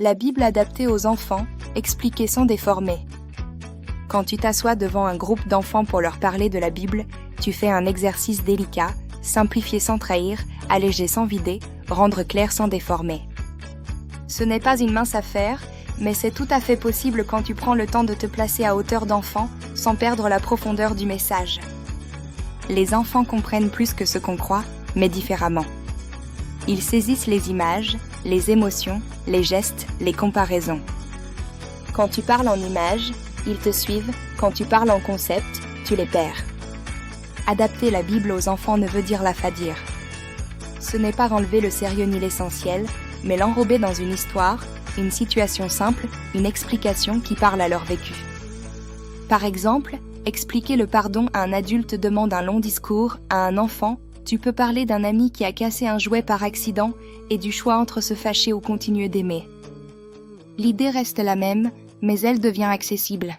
La Bible adaptée aux enfants, expliquée sans déformer. Quand tu t'assois devant un groupe d'enfants pour leur parler de la Bible, tu fais un exercice délicat, simplifier sans trahir, alléger sans vider, rendre clair sans déformer. Ce n'est pas une mince affaire, mais c'est tout à fait possible quand tu prends le temps de te placer à hauteur d'enfant sans perdre la profondeur du message. Les enfants comprennent plus que ce qu'on croit, mais différemment. Ils saisissent les images, les émotions, les gestes, les comparaisons. Quand tu parles en images, ils te suivent, quand tu parles en concept, tu les perds. Adapter la Bible aux enfants ne veut dire la fadir. Ce n'est pas enlever le sérieux ni l'essentiel, mais l'enrober dans une histoire, une situation simple, une explication qui parle à leur vécu. Par exemple, expliquer le pardon à un adulte demande un long discours, à un enfant, tu peux parler d'un ami qui a cassé un jouet par accident et du choix entre se fâcher ou continuer d'aimer. L'idée reste la même, mais elle devient accessible.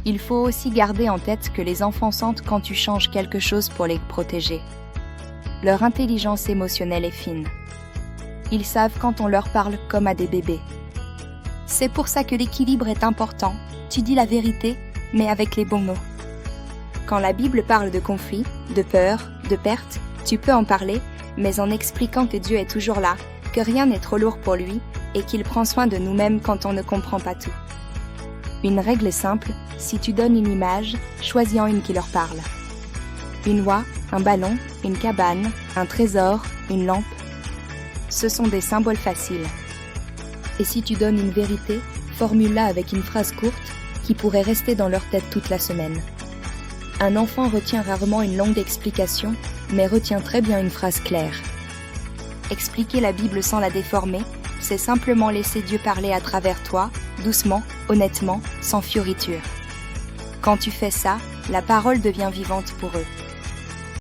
Il faut aussi garder en tête que les enfants sentent quand tu changes quelque chose pour les protéger. Leur intelligence émotionnelle est fine. Ils savent quand on leur parle comme à des bébés. C'est pour ça que l'équilibre est important. Tu dis la vérité, mais avec les bons mots. Quand la Bible parle de conflit, de peur, de perte, tu peux en parler, mais en expliquant que Dieu est toujours là, que rien n'est trop lourd pour lui et qu'il prend soin de nous-mêmes quand on ne comprend pas tout. Une règle est simple, si tu donnes une image, choisis-en une qui leur parle. Une oie, un ballon, une cabane, un trésor, une lampe. Ce sont des symboles faciles. Et si tu donnes une vérité, formule-la avec une phrase courte qui pourrait rester dans leur tête toute la semaine. Un enfant retient rarement une longue explication, mais retient très bien une phrase claire. Expliquer la Bible sans la déformer, c'est simplement laisser Dieu parler à travers toi, doucement, honnêtement, sans fioriture. Quand tu fais ça, la parole devient vivante pour eux.